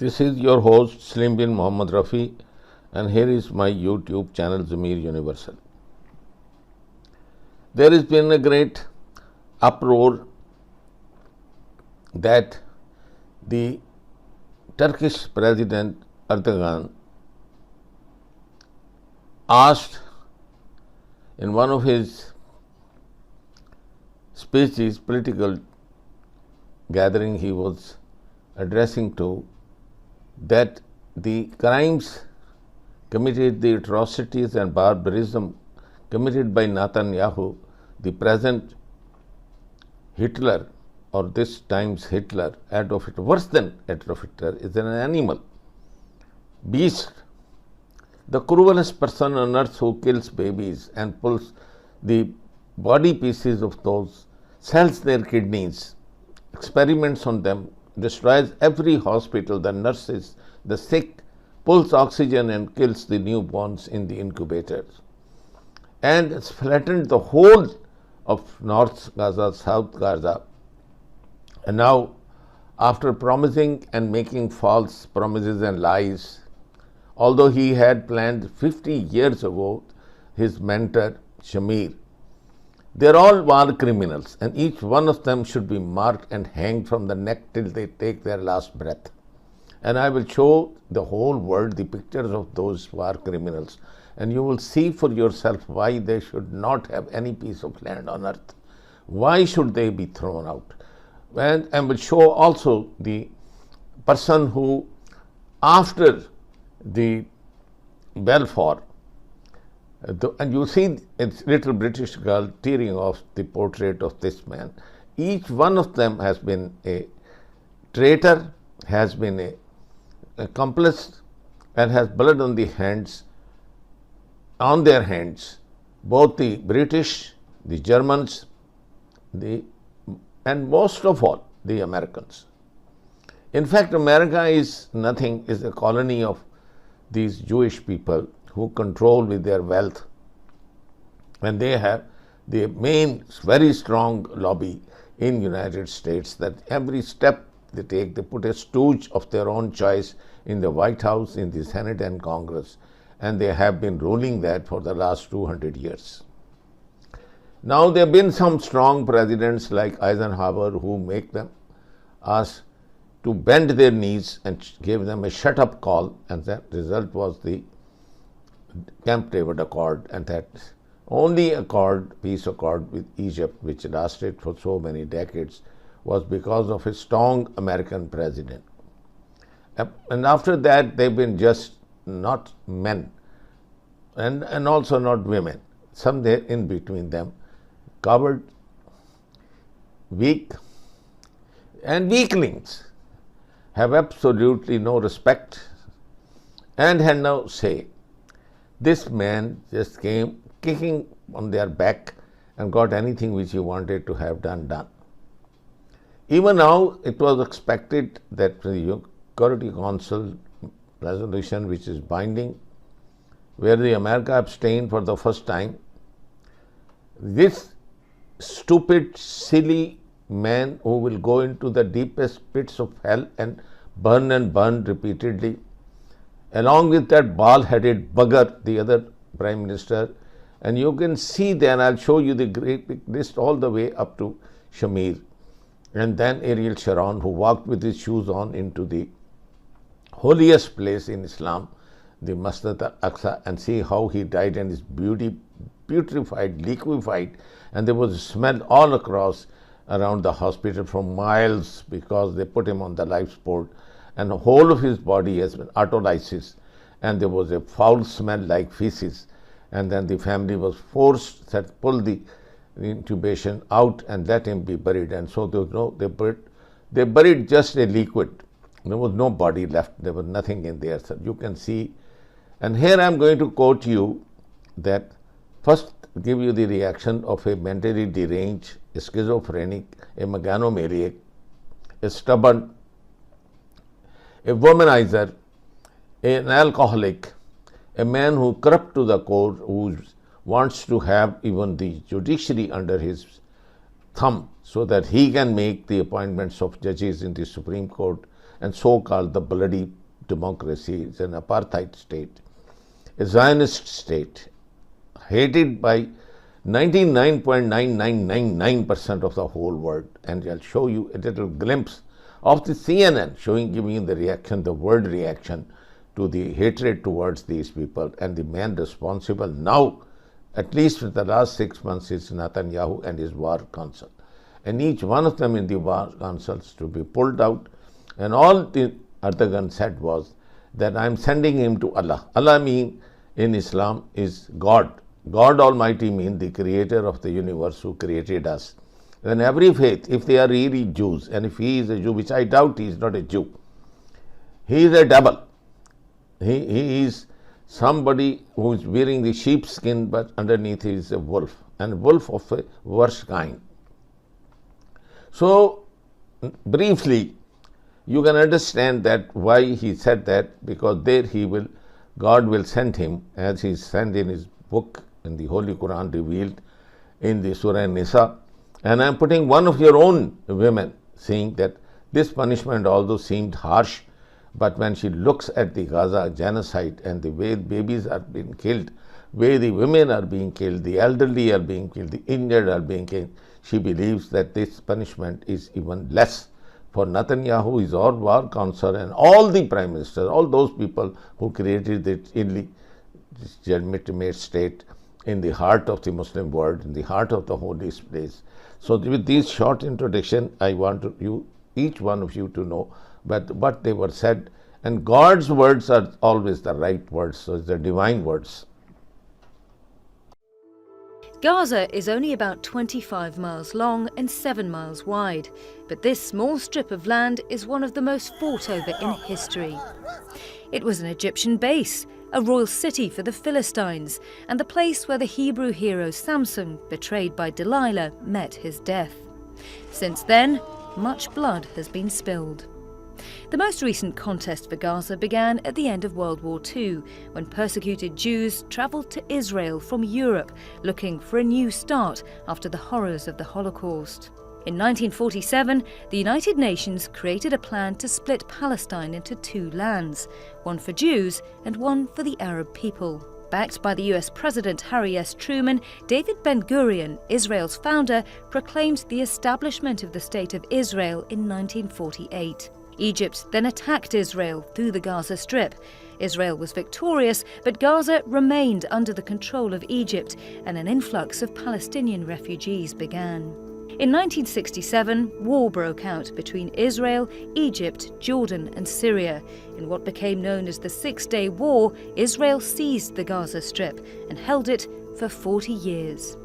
This is your host Slim bin Mohammad Rafi, and here is my YouTube channel Zamir Universal. There has been a great uproar that the Turkish President Erdogan asked in one of his speeches, political gathering he was addressing to, that the crimes committed, the atrocities and barbarism committed by Netanyahu, the present Hitler, or this time's Hitler, Adolf Hitler, worse than Adolf Hitler, is an animal, beast, the cruelest person on earth who kills babies and pulls the body pieces of those, sells their kidneys, experiments on them, destroys every hospital, the nurses, the sick, pulls oxygen and kills the newborns in the incubators, and it's flattened the whole of North Gaza, South Gaza. And now, after promising and making false promises and lies, although he had planned 50 years ago, his mentor Shamir, they're all war criminals, and each one of them should be marked and hanged from the neck till they take their last breath. And I will show the whole world the pictures of those war criminals, and you will see for yourself why they should not have any piece of land on earth. Why should they be thrown out? And I will show also the person who, after the Balfour, and you see a little British girl tearing off the portrait of this man. Each one of them has been a traitor, has been a accomplice, and has blood on the hands, on their hands, both the British, the Germans, and most of all the Americans. In fact, America is nothing, is a colony of these Jewish people who control with their wealth, and they have the main very strong lobby in United States that every step they take, they put a stooge of their own choice in the White House, in the Senate and Congress, and they have been ruling that for the last 200 years. Now there have been some strong presidents like Eisenhower who make them ask to bend their knees and give them a shut-up call, and that result was the Camp David Accord, and that only peace accord with Egypt, which lasted for so many decades, was because of a strong American president. And after that, they've been just not men, and also not women, somewhere in between them, coward, weak, and weaklings have absolutely no respect and had no say. This man just came kicking on their back and got anything which he wanted to have done. Even now, it was expected that the Security Council resolution, which is binding, where the America abstained for the first time, this stupid, silly man who will go into the deepest pits of hell and burn repeatedly, along with that bald-headed bugger, the other Prime Minister, and you can see there, I'll show you the great big list all the way up to Shamir, and then Ariel Sharon, who walked with his shoes on into the holiest place in Islam, the Masjid al-Aqsa, and see how he died, and his beauty putrefied, liquefied, and there was a smell all across around the hospital for miles because they put him on the life support, and the whole of his body has been autolysis, and there was a foul smell like feces, and then the family was forced to pull the intubation out and let him be buried, and so there was no, they buried just a liquid. There was no body left, there was nothing in there. So you can see, and here I am going to quote you that first give you the reaction of a mentally deranged, a schizophrenic, a megalomaniac, a stubborn, a womanizer, an alcoholic, a man who corrupt to the core, who wants to have even the judiciary under his thumb so that he can make the appointments of judges in the Supreme Court and so-called the bloody democracy. It's an apartheid state, a Zionist state, hated by 99.9999% of the whole world. And I'll show you a little glimpse of the CNN giving you the reaction, the world reaction to the hatred towards these people. And the man responsible now, at least for the last 6 months, is Netanyahu and his war council. And each one of them in the war councils to be pulled out. And all the Erdogan said was that I'm sending him to Allah. Allah means in Islam is God. God Almighty means the creator of the universe who created us. Then every faith, if they are really Jews, and if he is a Jew, which I doubt he is not a Jew, he is a devil. He is somebody who is wearing the sheepskin, but underneath he is a wolf, and a wolf of a worse kind. So, briefly, you can understand that why he said that, because there God will send him, as he sent in his book, in the Holy Quran revealed in the Surah Nisa. And I am putting one of your own women, saying that this punishment although seemed harsh, but when she looks at the Gaza genocide and the way babies are being killed, way the women are being killed, the elderly are being killed, the injured are being killed, she believes that this punishment is even less for Netanyahu, his own war council, and all the prime ministers, all those people who created this illegitimate state in the heart of the Muslim world, in the heart of the holy place. So with this short introduction, I want each one of you to know what they were said. And God's words are always the right words, so it's the divine words. Gaza is only about 25 miles long and 7 miles wide, but this small strip of land is one of the most fought over in history. It was an Egyptian base, a royal city for the Philistines, and the place where the Hebrew hero Samson, betrayed by Delilah, met his death. Since then, much blood has been spilled. The most recent contest for Gaza began at the end of World War II, when persecuted Jews travelled to Israel from Europe looking for a new start after the horrors of the Holocaust. In 1947, the United Nations created a plan to split Palestine into two lands, one for Jews and one for the Arab people. Backed by the US President Harry S. Truman, David Ben-Gurion, Israel's founder, proclaimed the establishment of the State of Israel in 1948. Egypt then attacked Israel through the Gaza Strip. Israel was victorious, but Gaza remained under the control of Egypt, and an influx of Palestinian refugees began. In 1967, war broke out between Israel, Egypt, Jordan and Syria. In what became known as the Six-Day War, Israel seized the Gaza Strip and held it for 40 years.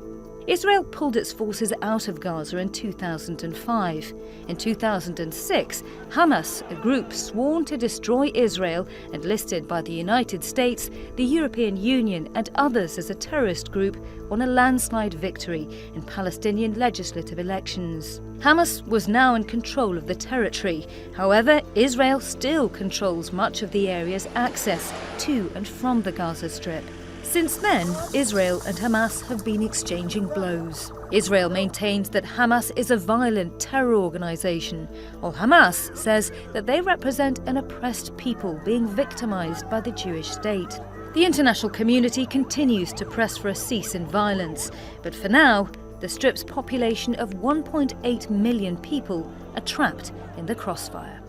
Israel pulled its forces out of Gaza in 2005. In 2006, Hamas, a group sworn to destroy Israel and listed by the United States, the European Union and others as a terrorist group, won a landslide victory in Palestinian legislative elections. Hamas was now in control of the territory. However, Israel still controls much of the area's access to and from the Gaza Strip. Since then, Israel and Hamas have been exchanging blows. Israel maintains that Hamas is a violent terror organization, while Hamas says that they represent an oppressed people being victimized by the Jewish state. The international community continues to press for a cease in violence, but for now, the Strip's population of 1.8 million people are trapped in the crossfire.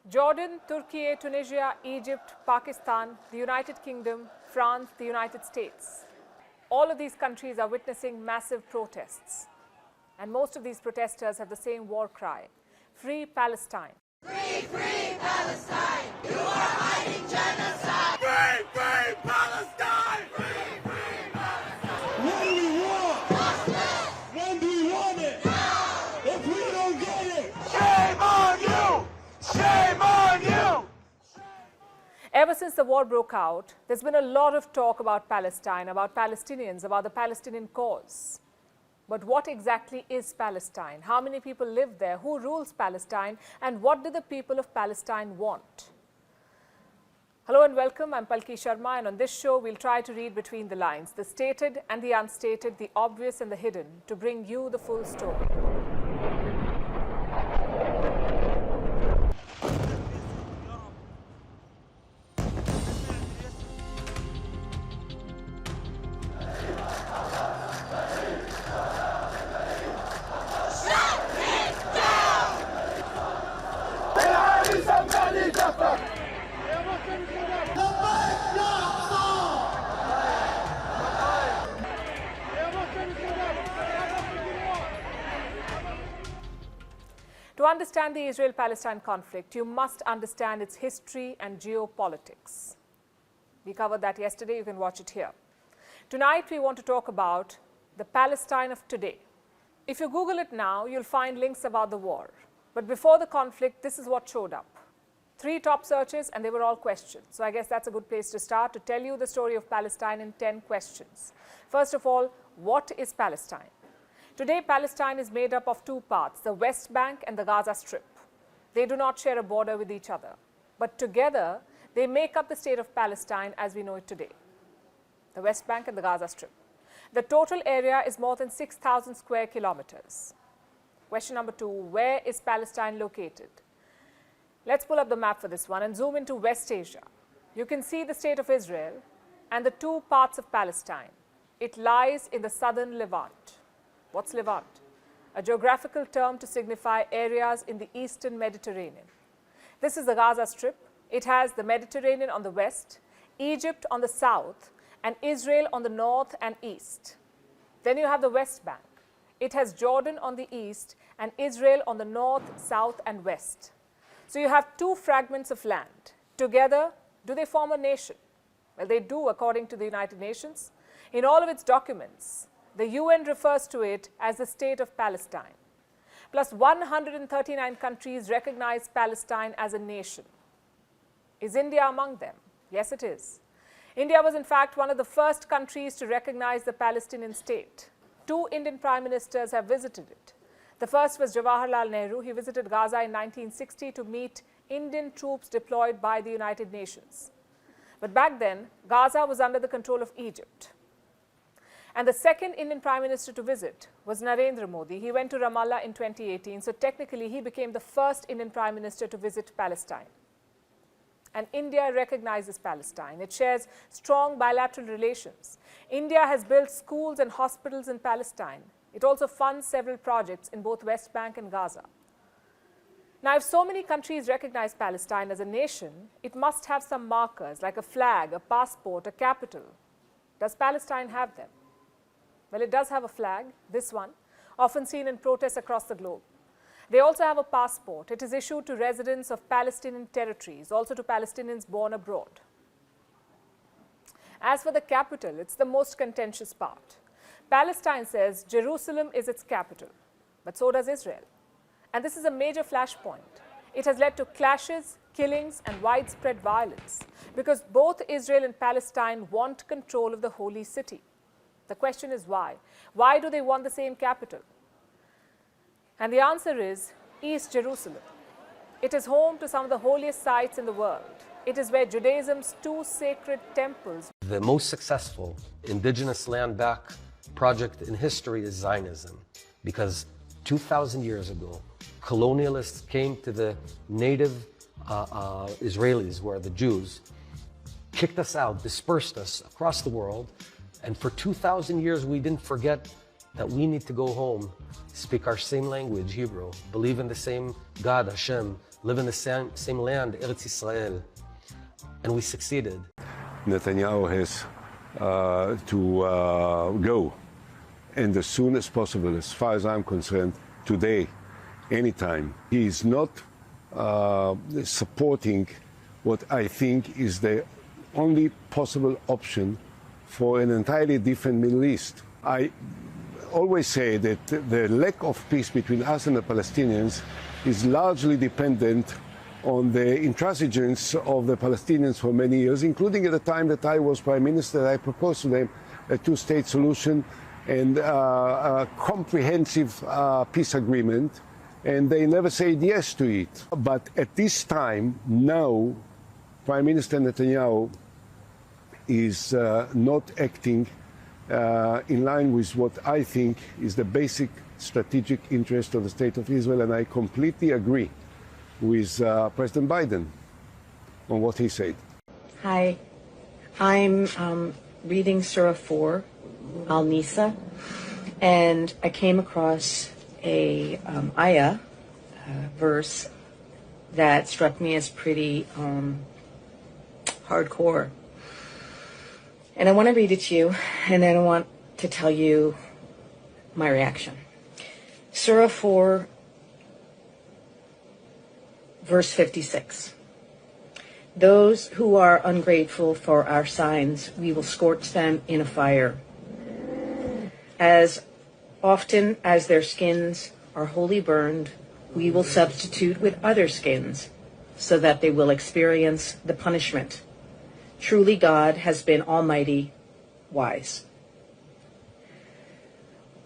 Jordan, Turkey, Tunisia, Egypt, Pakistan, the United Kingdom, France, the United States. All of these countries are witnessing massive protests. And most of these protesters have the same war cry: Free Palestine. Free, free Palestine! You are hiding genocide! Free, free Palestine! Free, free Palestine! What do we want? Justice! When do we want it? Now! If we don't get it, Shame on you! Shame on you! Ever since the war broke out, there's been a lot of talk about Palestine, about Palestinians, about the Palestinian cause. But what exactly is Palestine? How many people live there? Who rules Palestine? And what do the people of Palestine want? Hello and welcome. I'm Palki Sharma, and on this show, we'll try to read between the lines, the stated and the unstated, the obvious and the hidden, to bring you the full story. To understand the Israel-Palestine conflict, you must understand its history and geopolitics. We covered that yesterday. You can watch it here. Tonight, we want to talk about the Palestine of today. If you Google it now, you'll find links about the war. But before the conflict, this is what showed up. 3 top searches, and they were all questions. So I guess that's a good place to start, to tell you the story of Palestine in 10 questions. First of all, what is Palestine? Today, Palestine is made up of 2 parts, the West Bank and the Gaza Strip. They do not share a border with each other, but together, they make up the state of Palestine as we know it today, the West Bank and the Gaza Strip. The total area is more than 6,000 square kilometers. Question number 2, where is Palestine located? Let's pull up the map for this one and zoom into West Asia. You can see the state of Israel and the 2 parts of Palestine. It lies in the southern Levant. What's Levant? A geographical term to signify areas in the eastern Mediterranean. This is the Gaza Strip. It has the Mediterranean on the west, Egypt on the south, and Israel on the north and east. Then you have the West Bank. It has Jordan on the east and Israel on the north, south, and west. So you have 2 fragments of land. Together, do they form a nation? Well, they do, according to the United Nations. In all of its documents, the UN refers to it as the State of Palestine. Plus 139 countries recognize Palestine as a nation. Is India among them? Yes, it is. India was in fact one of the first countries to recognize the Palestinian state. 2 Indian prime ministers have visited it. The first was Jawaharlal Nehru. He visited Gaza in 1960 to meet Indian troops deployed by the United Nations. But back then, Gaza was under the control of Egypt. And the second Indian Prime Minister to visit was Narendra Modi. He went to Ramallah in 2018, so technically he became the first Indian Prime Minister to visit Palestine. And India recognizes Palestine. It shares strong bilateral relations. India has built schools and hospitals in Palestine. It also funds several projects in both West Bank and Gaza. Now, if so many countries recognize Palestine as a nation, it must have some markers like a flag, a passport, a capital. Does Palestine have them? Well, it does have a flag, this one, often seen in protests across the globe. They also have a passport. It is issued to residents of Palestinian territories, also to Palestinians born abroad. As for the capital, it's the most contentious part. Palestine says Jerusalem is its capital, but so does Israel. And this is a major flashpoint. It has led to clashes, killings, and widespread violence because both Israel and Palestine want control of the holy city. The question is why? Why do they want the same capital? And the answer is East Jerusalem. It is home to some of the holiest sites in the world. It is where Judaism's 2 sacred temples. The most successful indigenous land back project in history is Zionism, because 2,000 years ago, colonialists came to the native Israelis, who are the Jews, kicked us out, dispersed us across the world, and for 2,000 years we didn't forget that we need to go home, speak our same language, Hebrew, believe in the same God, Hashem, live in the same land, Eretz Israel, and we succeeded. Netanyahu has to go, and as soon as possible, as far as I'm concerned, today, anytime. He is not supporting what I think is the only possible option for an entirely different Middle East. I always say that the lack of peace between us and the Palestinians is largely dependent on the intransigence of the Palestinians for many years, including at the time that I was Prime Minister. I proposed to them a 2-state solution, and a comprehensive peace agreement, and they never said yes to it. But at this time, now, Prime Minister Netanyahu is not acting in line with what I think is the basic strategic interest of the State of Israel, and I completely agree with President Biden on what he said. Hi, I'm reading Surah 4, Al-Nisa, and I came across a ayah verse that struck me as pretty hardcore. And I want to read it to you, and then I want to tell you my reaction. Surah 4, verse 56. Those who are ungrateful for our signs, we will scorch them in a fire. As often as their skins are wholly burned, we will substitute with other skins, so that they will experience the punishment. Truly God has been almighty wise.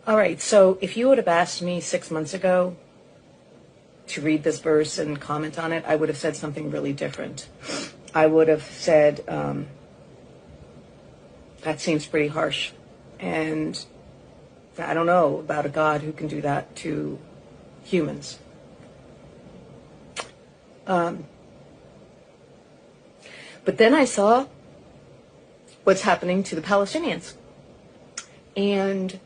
All right, so if you would have asked me 6 months ago to read this verse and comment on it, I would have said something really different. I would have said, that seems pretty harsh. And I don't know about a God who can do that to humans. But then I saw what's happening to the Palestinians and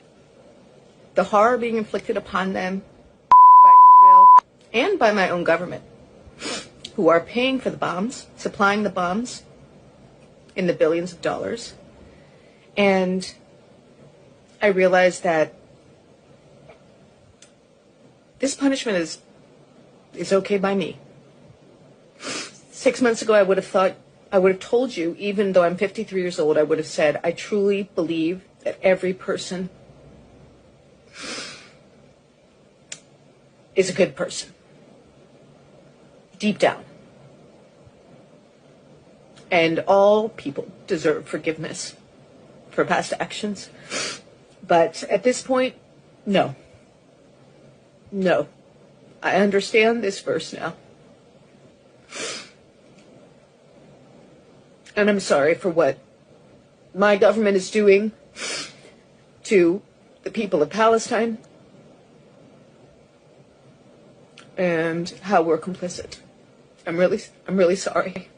the horror being inflicted upon them by Israel and by my own government, who are paying for the bombs, supplying the bombs in the billions of dollars. And I realized that this punishment is okay by me. 6 months ago, I would have told you, even though I'm 53 years old, I would have said, I truly believe that every person is a good person, deep down. And all people deserve forgiveness for past actions. But at this point, no. No. I understand this verse now. And I'm sorry for what my government is doing to the people of Palestine and how we're complicit. I'm really sorry.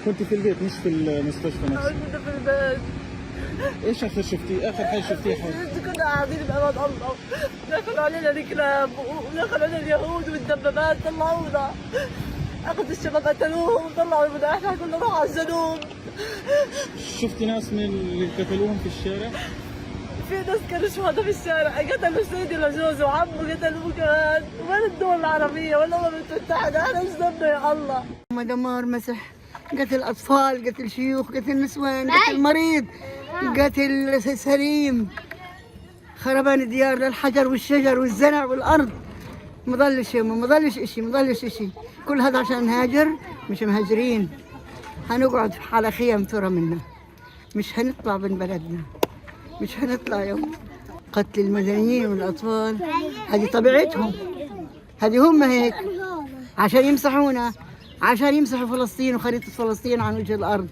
كنت في البيت مش في المستشفى نفسه. كنت في البيت. ايش اخر شفتي؟ اخر حاجه شفتيها حول؟ كنا قاعدين بأمان الله، دخلوا علينا الكلاب ودخلوا علينا اليهود والدبابات طلعونا. اخذوا الشباب قتلوهم وطلعوا المدافع، احنا كنا نروح على الجنوب. شفتي ناس من اللي قتلوهم في الشارع؟ في ناس كانوا شهداء في الشارع، قتلوا سيدي لجوزي وعمه قتلوه كمان، وين الدول العربية ولا الأمم المتحدة؟ احنا ايش ذنبنا يا الله؟ دمار مسح، قتل أطفال، قتل شيوخ، قتل نسوان، قتل مريض، قتل سليم، خربان الديار للحجر والشجر والزرع والأرض، ما ضلش إشي، كل هذا عشان نهاجر، مش مهاجرين، هنقعد على خيام ترى منا، مش هنطلع من بلدنا، مش هنطلع يوم. قتل المدنيين والأطفال هذه طبيعتهم، هذه هم هيك عشان يمسحونا، عشان يمسحوا فلسطين وخريطة فلسطين عن وجه الأرض،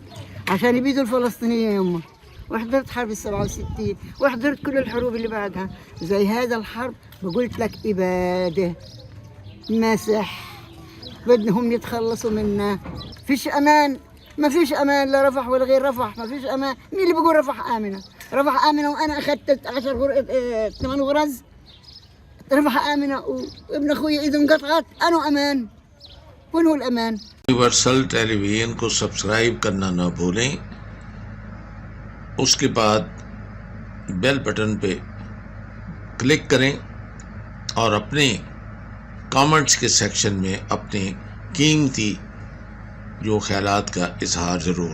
عشان يبيدوا الفلسطينيين هم. وحضرت حرب ال67 وحضرت كل الحروب اللي بعدها. زي هذا الحرب وقلت لك إبادة، مسح، بدهم يتخلصوا منا. فيش أمان، ما فيش أمان لا رفح ولا غير رفح، ما فيش أمان. مين اللي بيقول رفح آمنة؟ رفح آمنة وأنا أخذت 8 غرز. رفح آمنة وابن أخوي إيده انقطعت، أنا أمان. وين هو الأمان؟ Universal television को subscribe करना ना भूलें, उसके बाद bell button पे click करें और अपने कमेंट्स के सेक्शन में अपने कीमती जो ख्यालात का इजहार ज़रूर